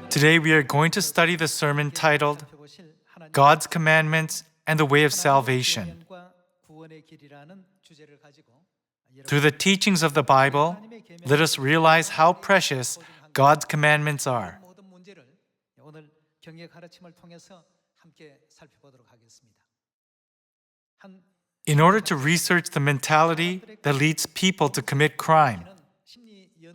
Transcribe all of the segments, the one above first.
Today we are going to study the sermon titled God's Commandments and the Way of Salvation. Through the teachings of the Bible, let us realize how precious God's commandments are. In order to research the mentality that leads people to commit crime,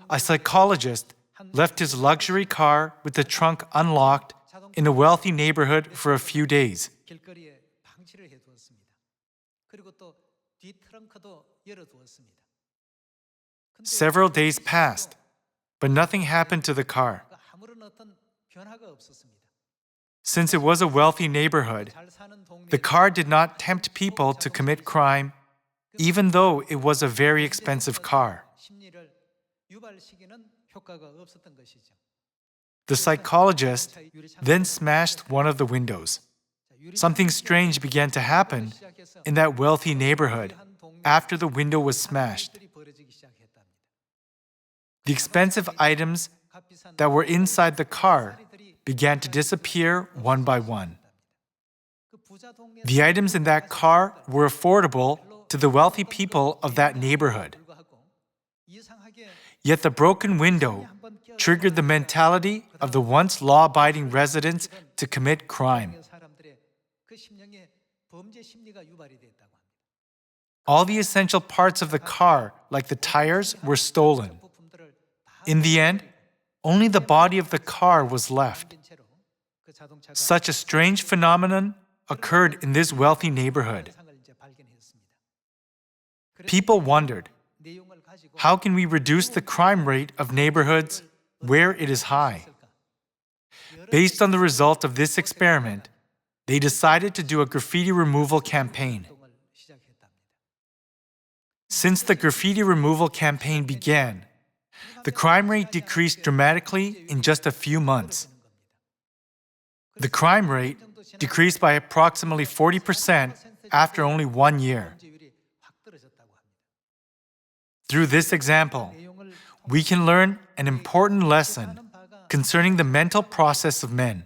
a psychologist left his luxury car with the trunk unlocked in a wealthy neighborhood for a few days. Several days passed, but nothing happened to the car. Since it was a wealthy neighborhood, the car did not tempt people to commit crime, even though it was a very expensive car. The psychologist then smashed one of the windows. Something strange began to happen in that wealthy neighborhood after the window was smashed. The expensive items that were inside the car began to disappear one by one. The items in that car were affordable to the wealthy people of that neighborhood. Yet the broken window triggered the mentality of the once law-abiding residents to commit crime. All the essential parts of the car, like the tires, were stolen. In the end, only the body of the car was left. Such a strange phenomenon occurred in this wealthy neighborhood. People wondered, how can we reduce the crime rate of neighborhoods where it is high? Based on the result of this experiment, they decided to do a graffiti removal campaign. Since the graffiti removal campaign began, the crime rate decreased dramatically in just a few months. The crime rate decreased by approximately 40% after only 1 year. Through this example, we can learn an important lesson concerning the mental process of men.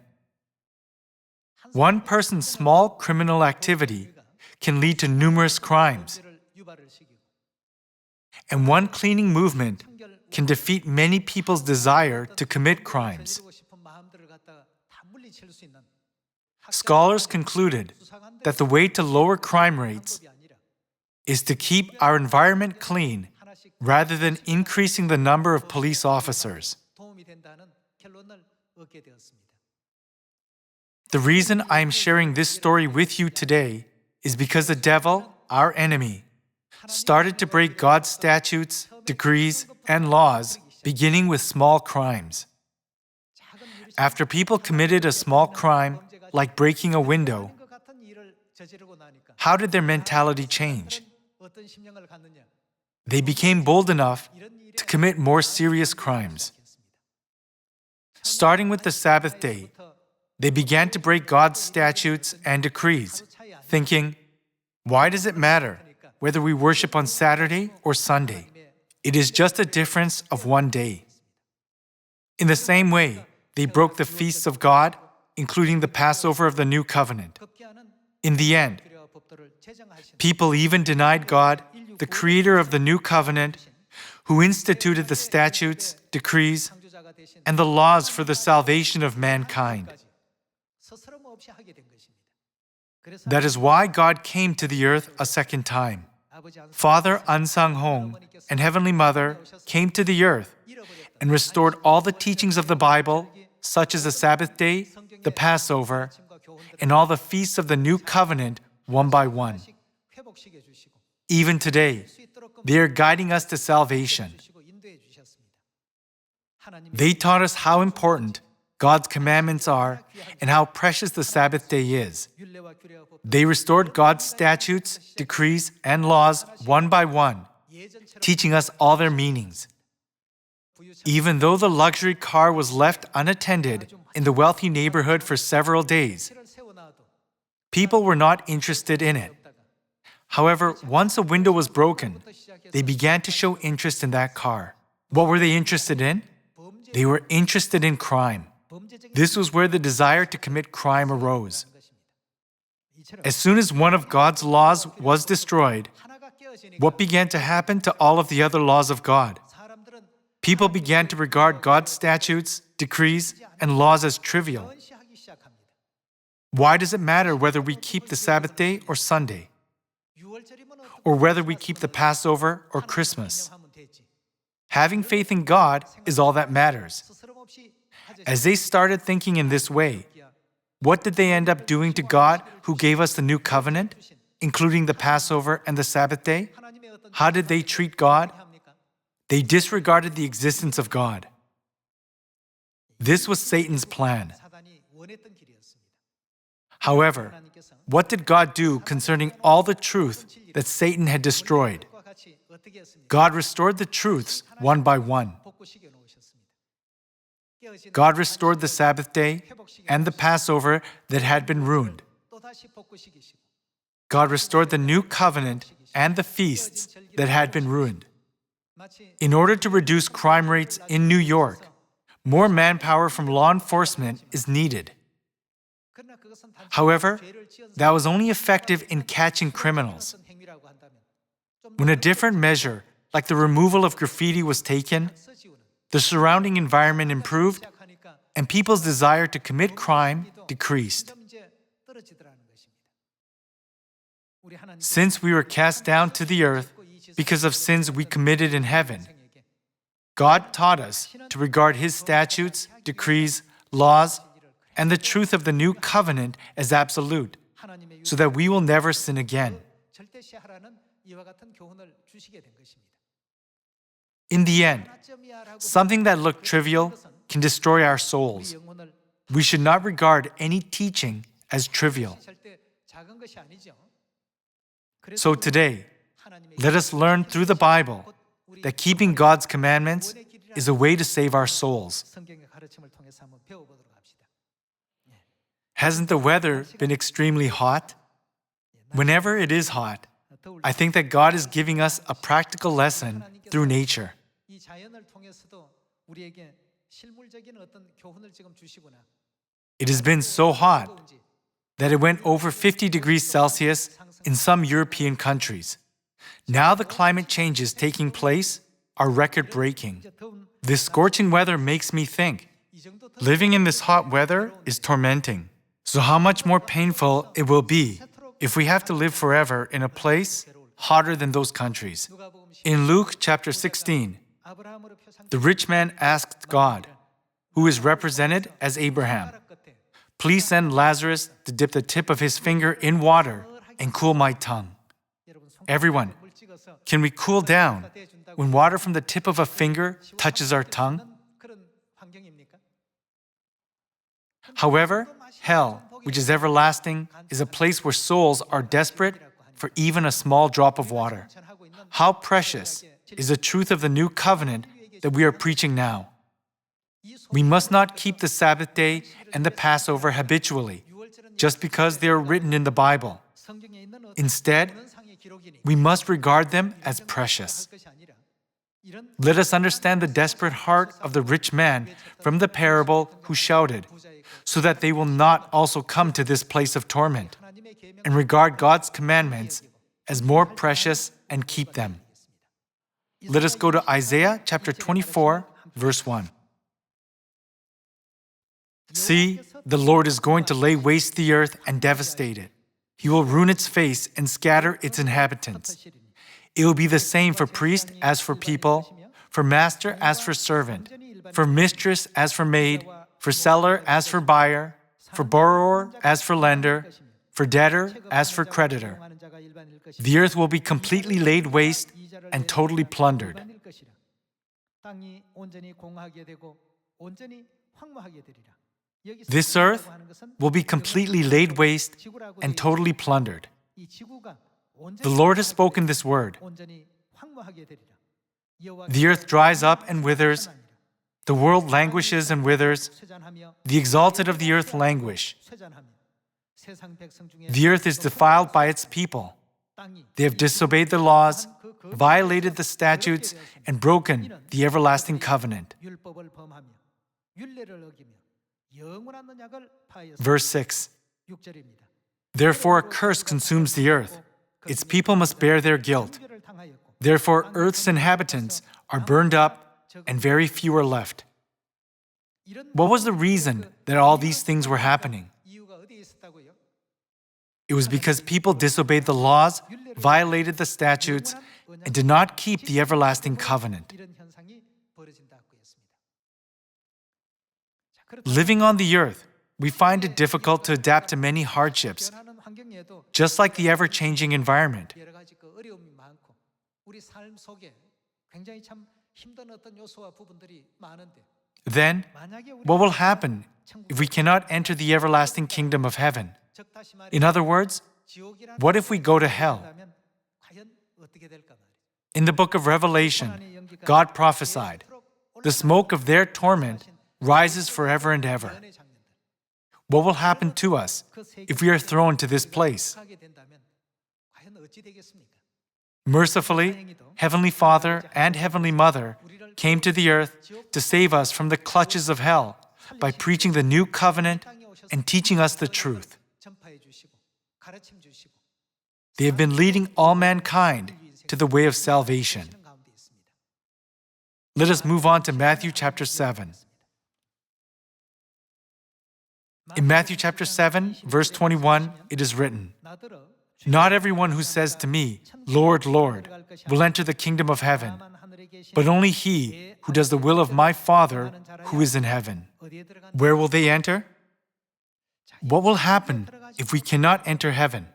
One person's small criminal activity can lead to numerous crimes, and one cleaning movement can defeat many people's desire to commit crimes. Scholars concluded that the way to lower crime rates is to keep our environment clean rather than increasing the number of police officers. The reason I am sharing this story with you today is because the devil, our enemy, started to break God's statutes, decrees, and laws, beginning with small crimes. After people committed a small crime, like breaking a window, how did their mentality change? They became bold enough to commit more serious crimes. Starting with the Sabbath day, they began to break God's statutes and decrees, thinking, why does it matter whether we worship on Saturday or Sunday? It is just a difference of 1 day. In the same way, they broke the feasts of God, including the Passover of the New Covenant. In the end, people even denied God, the creator of the New Covenant, who instituted the statutes, decrees, and the laws for the salvation of mankind. That is why God came to the earth a second time. Father Ansanghkhongg and Heavenly Mother came to the earth and restored all the teachings of the Bible, such as the Sabbath day, the Passover, and all the feasts of the New Covenant, one by one. Even today, they are guiding us to salvation. They taught us how important God's commandments are and how precious the Sabbath day is. They restored God's statutes, decrees, and laws one by one, teaching us all their meanings. Even though the luxury car was left unattended in the wealthy neighborhood for several days, people were not interested in it. However, once a window was broken, they began to show interest in that car. What were they interested in? They were interested in crime. This was where the desire to commit crime arose. As soon as one of God's laws was destroyed, what began to happen to all of the other laws of God? People began to regard God's statutes, decrees, and laws as trivial. Why does it matter whether we keep the Sabbath day or Sunday? Or whether we keep the Passover or Christmas? Having faith in God is all that matters. As they started thinking in this way, what did they end up doing to God who gave us the new covenant, including the Passover and the Sabbath day? How did they treat God? They disregarded the existence of God. This was Satan's plan. However, what did God do concerning all the truth that Satan had destroyed? God restored the truths one by one. God restored the Sabbath day and the Passover that had been ruined. God restored the new covenant and the feasts that had been ruined. In order to reduce crime rates in New York, more manpower from law enforcement is needed. However, that was only effective in catching criminals. When a different measure, like the removal of graffiti, was taken, the surrounding environment improved, and people's desire to commit crime decreased. Since we were cast down to the earth because of sins we committed in heaven, God taught us to regard His statutes, decrees, laws, and the truth of the new covenant as absolute, so that we will never sin again. In the end, something that looked trivial can destroy our souls. We should not regard any teaching as trivial. So today, let us learn through the Bible that keeping God's commandments is a way to save our souls. Hasn't the weather been extremely hot? Whenever it is hot, I think that God is giving us a practical lesson through nature. It has been so hot that it went over 50 degrees Celsius in some European countries. Now the climate changes taking place are record-breaking. This scorching weather makes me think, living in this hot weather is tormenting. So how much more painful it will be if we have to live forever in a place hotter than those countries. In Luke chapter 16, the rich man asked God, who is represented as Abraham, "Please send Lazarus to dip the tip of his finger in water and cool my tongue." Everyone, can we cool down when water from the tip of a finger touches our tongue? However, hell, which is everlasting, is a place where souls are desperate for even a small drop of water. How precious is the truth of the new covenant that we are preaching now. We must not keep the Sabbath day and the Passover habitually, just because they are written in the Bible. Instead, we must regard them as precious. Let us understand the desperate heart of the rich man from the parable who shouted, so that they will not also come to this place of torment, and regard God's commandments as more precious and keep them. Let us go to Isaiah chapter 24, verse 1. See, the Lord is going to lay waste the earth and devastate it. He will ruin its face and scatter its inhabitants. It will be the same for priest as for people, for master as for servant, for mistress as for maid, for seller as for buyer, for borrower as for lender, for debtor as for creditor. The earth will be completely laid waste and totally plundered. This earth will be completely laid waste and totally plundered. The Lord has spoken this word. The earth dries up and withers. The world languishes and withers. The exalted of the earth languish. The earth is defiled by its people. They have disobeyed the laws, violated the statutes, and broken the everlasting covenant. Verse 6. Therefore a curse consumes the earth. Its people must bear their guilt. Therefore earth's inhabitants are burned up, and very few are left. What was the reason that all these things were happening? It was because people disobeyed the laws, violated the statutes, and did not keep the everlasting covenant. Living on the earth, we find it difficult to adapt to many hardships, just like the ever-changing environment. Then, what will happen if we cannot enter the everlasting kingdom of heaven? In other words, what if we go to hell? In the book of Revelation, God prophesied, "The smoke of their torment rises forever and ever." What will happen to us if we are thrown to this place? Mercifully, Heavenly Father and Heavenly Mother came to the earth to save us from the clutches of hell by preaching the new covenant and teaching us the truth. They have been leading all mankind to the way of salvation. Let us move on to Matthew chapter 7. In Matthew chapter 7, verse 21, it is written, "Not everyone who says to me, 'Lord, Lord,' will enter the kingdom of heaven, but only he who does the will of my Father who is in heaven." Where will they enter? What will happen if we cannot enter heaven?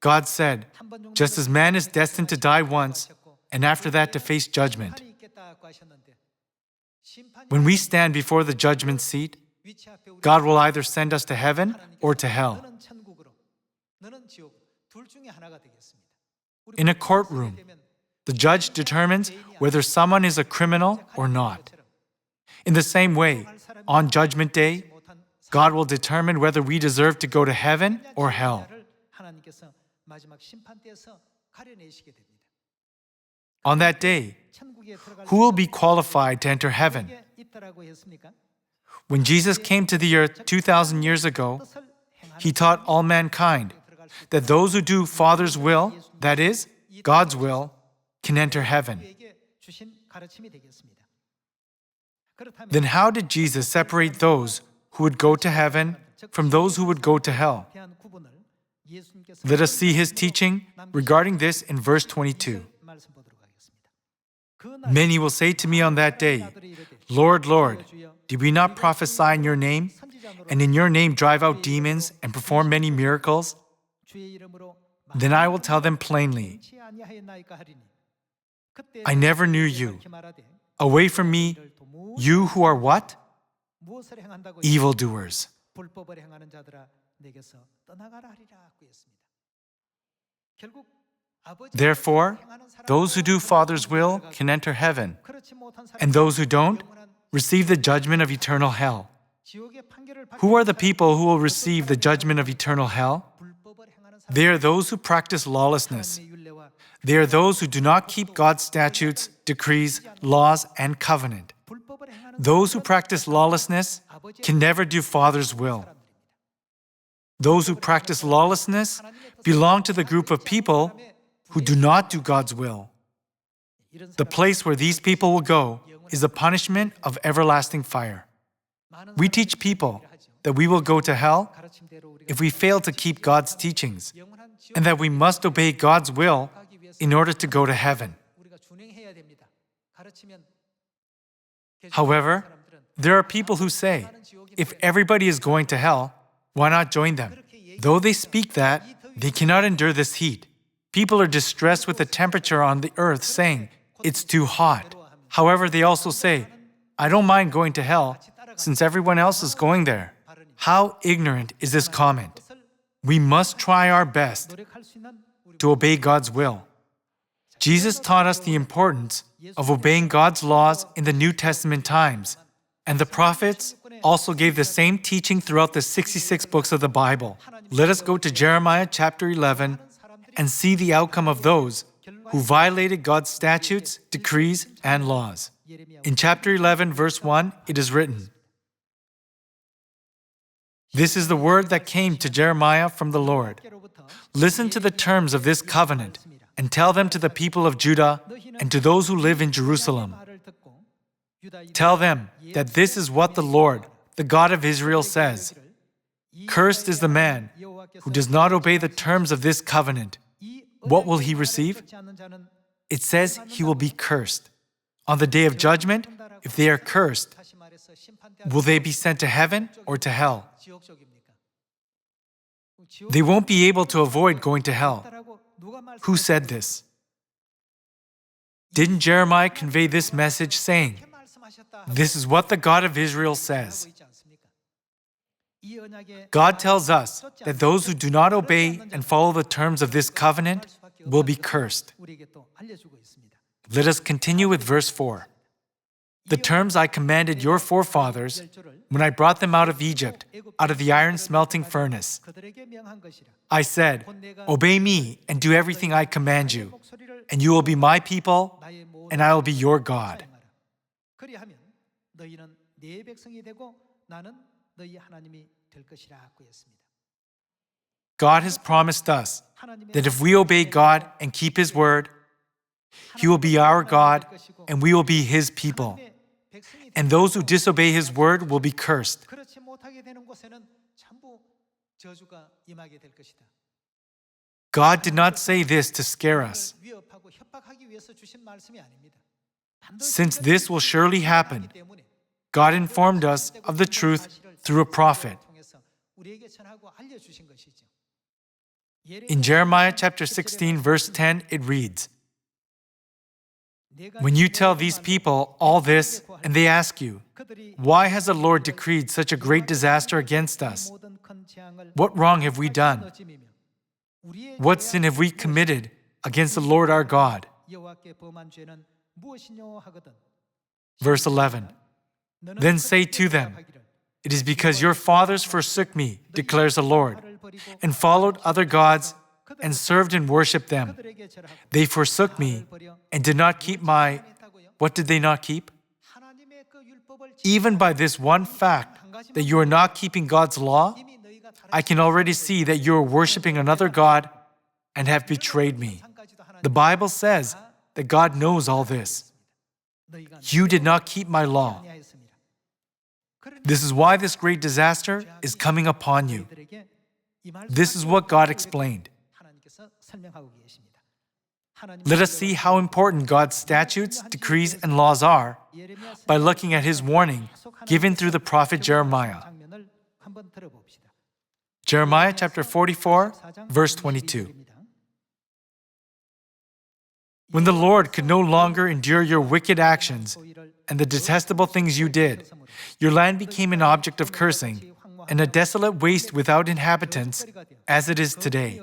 God said, just as man is destined to die once, and after that to face judgment. When we stand before the judgment seat, God will either send us to heaven or to hell. In a courtroom, the judge determines whether someone is a criminal or not. In the same way, on Judgment Day, God will determine whether we deserve to go to heaven or hell. On that day, who will be qualified to enter heaven? When Jesus came to the earth 2,000 years ago, He taught all mankind that those who do Father's will, that is, God's will, can enter heaven. Then how did Jesus separate those who would go to heaven from those who would go to hell? Let us see His teaching regarding this in verse 22. "Many will say to me on that day, 'Lord, Lord, did we not prophesy in your name, and in your name drive out demons and perform many miracles?' Then I will tell them plainly, 'I never knew you. Away from me, you who are what? Evildoers.'" Therefore, those who do Father's will can enter heaven, and those who don't receive the judgment of eternal hell. Who are the people who will receive the judgment of eternal hell? They are those who practice lawlessness. They are those who do not keep God's statutes, decrees, laws, and covenant. Those who practice lawlessness can never do Father's will. Those who practice lawlessness belong to the group of people who do not do God's will. The place where these people will go is the punishment of everlasting fire. We teach people that we will go to hell if we fail to keep God's teachings, and that we must obey God's will in order to go to heaven. However, there are people who say, if everybody is going to hell, why not join them? Though they speak that, they cannot endure this heat. People are distressed with the temperature on the earth, saying, it's too hot. However, they also say, I don't mind going to hell, since everyone else is going there. How ignorant is this comment? We must try our best to obey God's will. Jesus taught us the importance of obeying God's laws in the New Testament times, and the prophets also gave the same teaching throughout the 66 books of the Bible. Let us go to Jeremiah chapter 11 and see the outcome of those who violated God's statutes, decrees, and laws. In chapter 11, verse 1, it is written, This is the word that came to Jeremiah from the Lord. Listen to the terms of this covenant and tell them to the people of Judah and to those who live in Jerusalem. Tell them that this is what the Lord, the God of Israel, says. Cursed is the man who does not obey the terms of this covenant. What will he receive? It says he will be cursed. On the day of judgment, if they are cursed, will they be sent to heaven or to hell? They won't be able to avoid going to hell. Who said this? Didn't Jeremiah convey this message saying, "This is what the God of Israel says"? God tells us that those who do not obey and follow the terms of this covenant will be cursed. Let us continue with verse 4. The terms I commanded your forefathers when I brought them out of Egypt, out of the iron smelting furnace. I said, "Obey me and do everything I command you, and you will be my people, and I will be your God." God has promised us that if we obey God and keep His word, He will be our God and we will be His people. And those who disobey His word will be cursed. God did not say this to scare us. Since this will surely happen, God informed us of the truth through a prophet. In Jeremiah chapter 16, verse 10, it reads, "When you tell these people all this, and they ask you, 'Why has the Lord decreed such a great disaster against us? What wrong have we done? What sin have we committed against the Lord our God?' Verse 11, "Then say to them, 'It is because your fathers forsook me, declares the Lord, and followed other gods and served and worshipped them. They forsook me and did not keep my..." What did they not keep? Even by this one fact that you are not keeping God's law, I can already see that you are worshiping another God and have betrayed me. The Bible says that God knows all this. You did not keep my law. This is why this great disaster is coming upon you. This is what God explained. Let us see how important God's statutes, decrees, and laws are by looking at His warning given through the prophet Jeremiah. Jeremiah chapter 44, verse 22. When the Lord could no longer endure your wicked actions and the detestable things you did, your land became an object of cursing and a desolate waste without inhabitants, as it is today.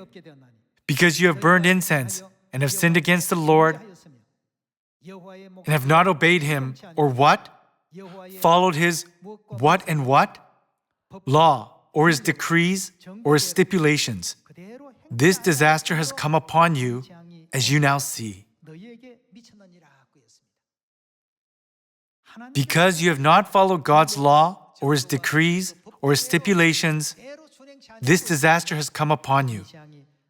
Because you have burned incense and have sinned against the Lord and have not obeyed Him, or what? Followed His what and what? Law, or His decrees, or His stipulations. This disaster has come upon you, as you now see. Because you have not followed God's law, or His decrees, or His stipulations, this disaster has come upon you.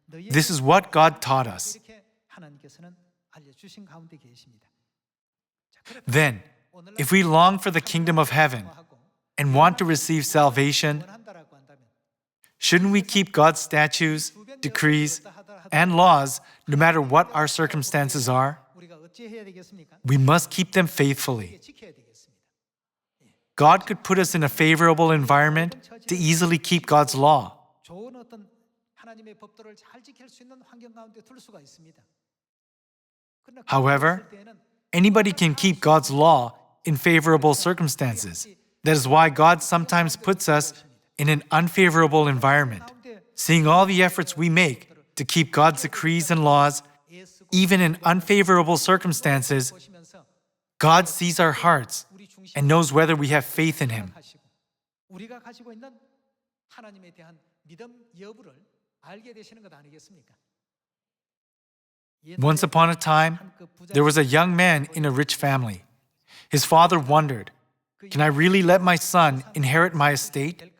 This is what God taught us. Then, if we long for the kingdom of heaven and want to receive salvation, shouldn't we keep God's statutes, decrees, and laws no matter what our circumstances are? We must keep them faithfully. God could put us in a favorable environment to easily keep God's law. However, anybody can keep God's law in favorable circumstances. That is why God sometimes puts us in an unfavorable environment. Seeing all the efforts we make to keep God's decrees and laws, even in unfavorable circumstances, God sees our hearts and knows whether we have faith in Him. Once upon a time, there was a young man in a rich family. His father wondered, "Can I really let my son inherit my estate?"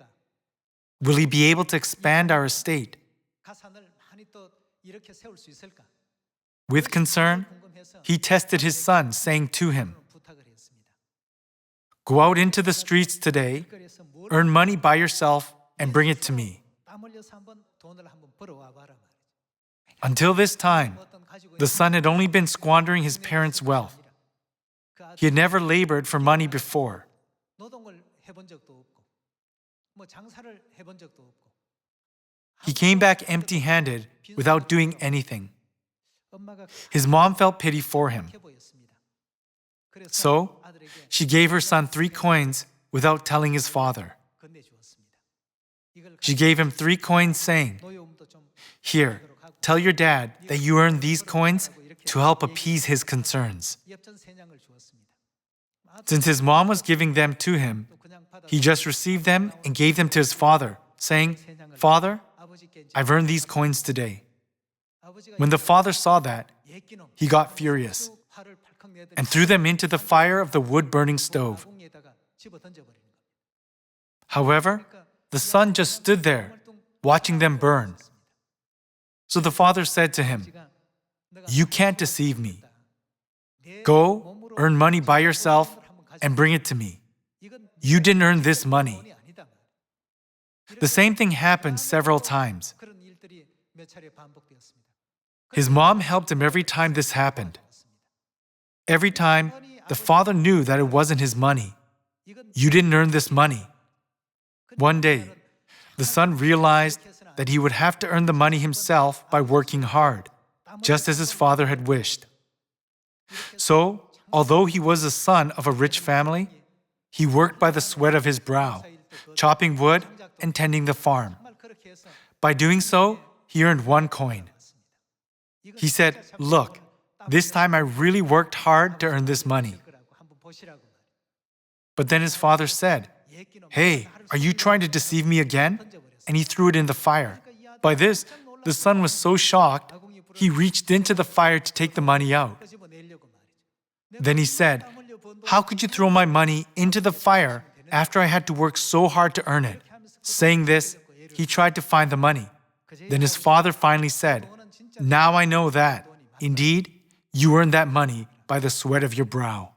Will he be able to expand our estate? With concern, he tested his son, saying to him, "Go out into the streets today, earn money by yourself, and bring it to me." Until this time, the son had only been squandering his parents' wealth. He had never labored for money before. He came back empty-handed without doing anything. His mom felt pity for him. So, she gave her son 3 coins without telling his father. She gave him 3 coins saying, "Here, tell your dad that you earned these coins to help appease his concerns." Since his mom was giving them to him, he just received them and gave them to his father, saying, "Father, I've earned these coins today." When the father saw that, he got furious and threw them into the fire of the wood-burning stove. However, the son just stood there, watching them burn. So the father said to him, "You can't deceive me. Go, earn money by yourself, and bring it to me. You didn't earn this money." The same thing happened several times. His mom helped him every time this happened. Every time, the father knew that it wasn't his money. "You didn't earn this money." One day, the son realized that he would have to earn the money himself by working hard, just as his father had wished. So, although he was the son of a rich family, he worked by the sweat of his brow, chopping wood and tending the farm. By doing so, he earned 1 coin. He said, "Look, this time I really worked hard to earn this money." But then his father said, "Hey, are you trying to deceive me again?" And he threw it in the fire. By this, the son was so shocked, he reached into the fire to take the money out. Then he said, "How could you throw my money into the fire after I had to work so hard to earn it?" Saying this, he tried to find the money. Then his father finally said, "Now I know that, indeed, you earned that money by the sweat of your brow."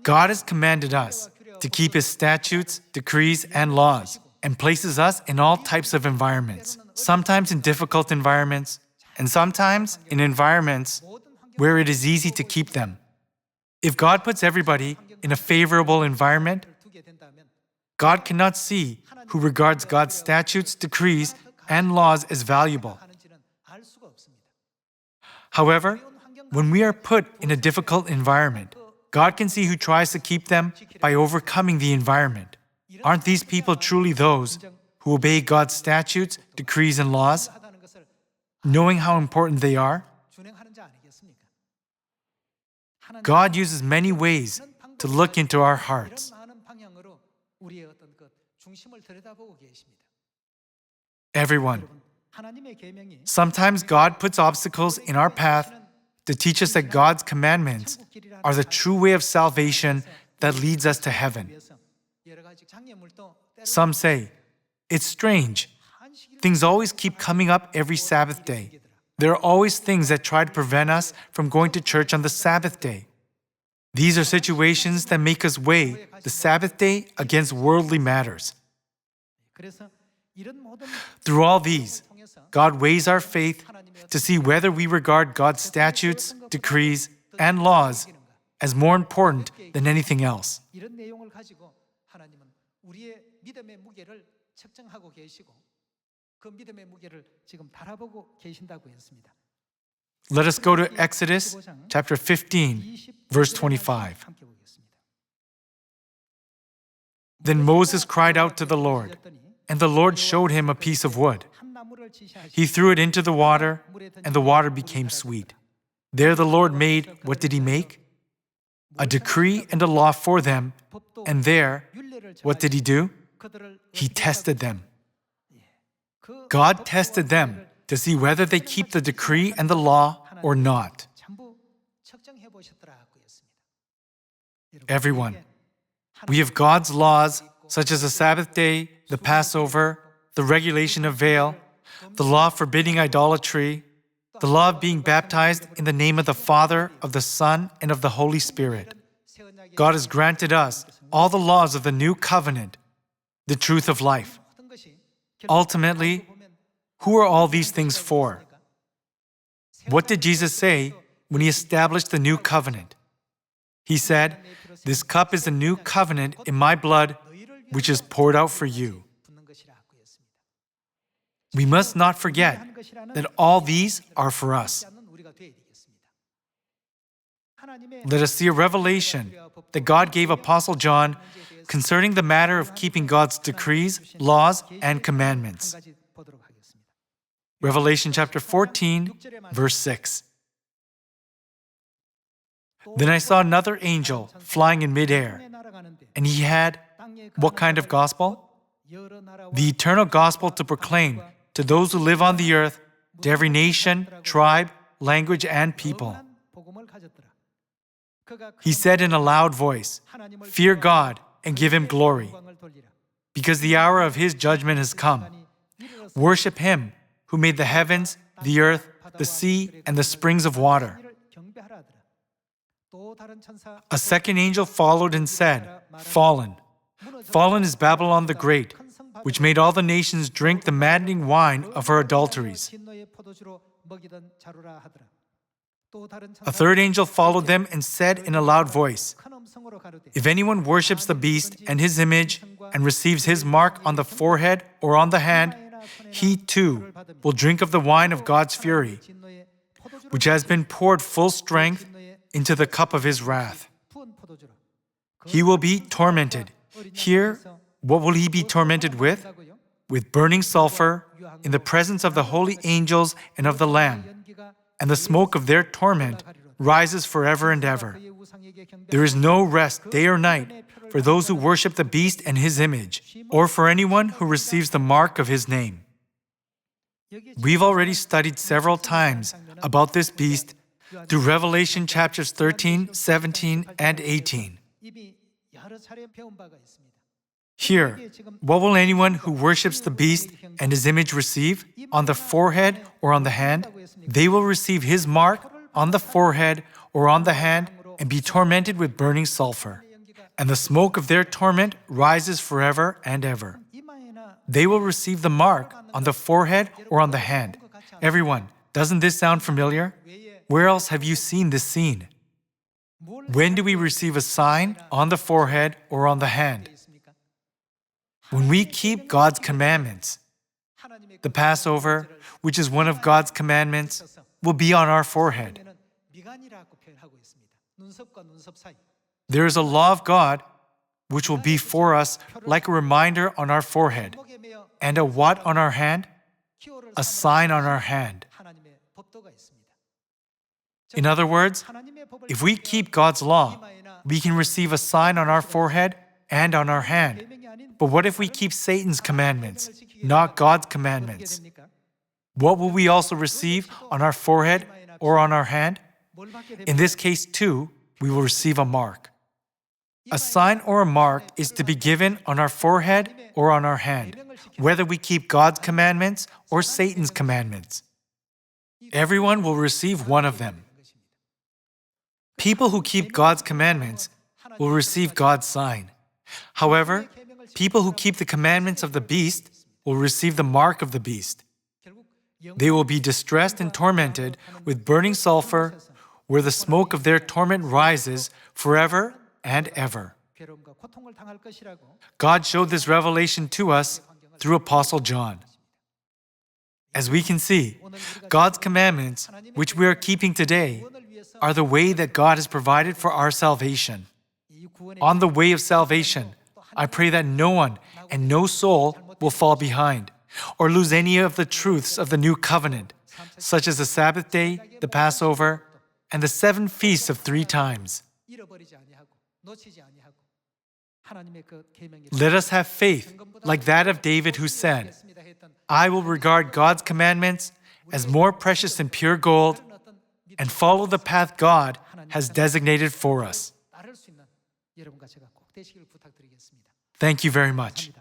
God has commanded us to keep His statutes, decrees, and laws, and places us in all types of environments, sometimes in difficult environments, and sometimes in environments where it is easy to keep them. If God puts everybody in a favorable environment, God cannot see who regards God's statutes, decrees, and laws as valuable. However, when we are put in a difficult environment, God can see who tries to keep them by overcoming the environment. Aren't these people truly those who obey God's statutes, decrees, and laws, knowing how important they are? God uses many ways to look into our hearts. Everyone, sometimes God puts obstacles in our path to teach us that God's commandments are the true way of salvation that leads us to heaven. Some say, "It's strange. Things always keep coming up every Sabbath day. There are always things that try to prevent us from going to church on the Sabbath day." These are situations that make us weigh the Sabbath day against worldly matters. Through all these, God weighs our faith to see whether we regard God's statutes, decrees, and laws as more important than anything else. Let us go to Exodus chapter 15, verse 25. Then Moses cried out to the Lord, and the Lord showed him a piece of wood. He threw it into the water, and the water became sweet. There the Lord made, what did He make? A decree and a law for them, and there, what did He do? He tested them. God tested them to see whether they keep the decree and the law or not. Everyone, we have God's laws, such as the Sabbath day, the Passover, the regulation of veil, the law forbidding idolatry, the law of being baptized in the name of the Father, of the Son, and of the Holy Spirit. God has granted us all the laws of the new covenant, the truth of life. Ultimately, who are all these things for? What did Jesus say when he established the new covenant? He said, "This cup is the new covenant in my blood, which is poured out for you." We must not forget that all these are for us. Let us see a revelation that God gave Apostle John concerning the matter of keeping God's decrees, laws, and commandments. Revelation chapter 14, verse 6. Then I saw another angel flying in midair, and he had what kind of gospel? The eternal gospel to proclaim to those who live on the earth, to every nation, tribe, language, and people. He said in a loud voice, "Fear God and give Him glory, because the hour of His judgment has come. Worship Him who made the heavens, the earth, the sea, and the springs of water." A second angel followed and said, "Fallen. Fallen is Babylon the Great, which made all the nations drink the maddening wine of her adulteries." A third angel followed them and said in a loud voice, "If anyone worships the beast and his image and receives his mark on the forehead or on the hand, he too will drink of the wine of God's fury, which has been poured full strength into the cup of his wrath. He will be tormented." Here, what will he be tormented with? With burning sulfur in the presence of the holy angels and of the Lamb, and the smoke of their torment rises forever and ever. There is no rest day or night for those who worship the beast and his image, or for anyone who receives the mark of his name. We've already studied several times about this beast through Revelation chapters 13, 17, and 18. Here, what will anyone who worships the beast and his image receive? On the forehead or on the hand? They will receive his mark on the forehead or on the hand and be tormented with burning sulfur. And the smoke of their torment rises forever and ever. They will receive the mark on the forehead or on the hand. Everyone, doesn't this sound familiar? Where else have you seen this scene? When do we receive a sign on the forehead or on the hand? When we keep God's commandments. The Passover, which is one of God's commandments, will be on our forehead. There is a law of God which will be for us like a reminder on our forehead, and a what on our hand? A sign on our hand. In other words, if we keep God's law, we can receive a sign on our forehead and on our hand. But what if we keep Satan's commandments, not God's commandments? What will we also receive on our forehead or on our hand? In this case, too, we will receive a mark. A sign or a mark is to be given on our forehead or on our hand, whether we keep God's commandments or Satan's commandments. Everyone will receive one of them. People who keep God's commandments will receive God's sign. However, people who keep the commandments of the beast will receive the mark of the beast. They will be distressed and tormented with burning sulfur, where the smoke of their torment rises forever and ever. God showed this revelation to us through Apostle John. As we can see, God's commandments, which we are keeping today, are the way that God has provided for our salvation. On the way of salvation, I pray that no one and no soul will fall behind or lose any of the truths of the new covenant, such as the Sabbath day, the Passover, and the 7 feasts of 3 times. Let us have faith like that of David, who said, "I will regard God's commandments as more precious than pure gold and follow the path God has designated for us." Thank you very much.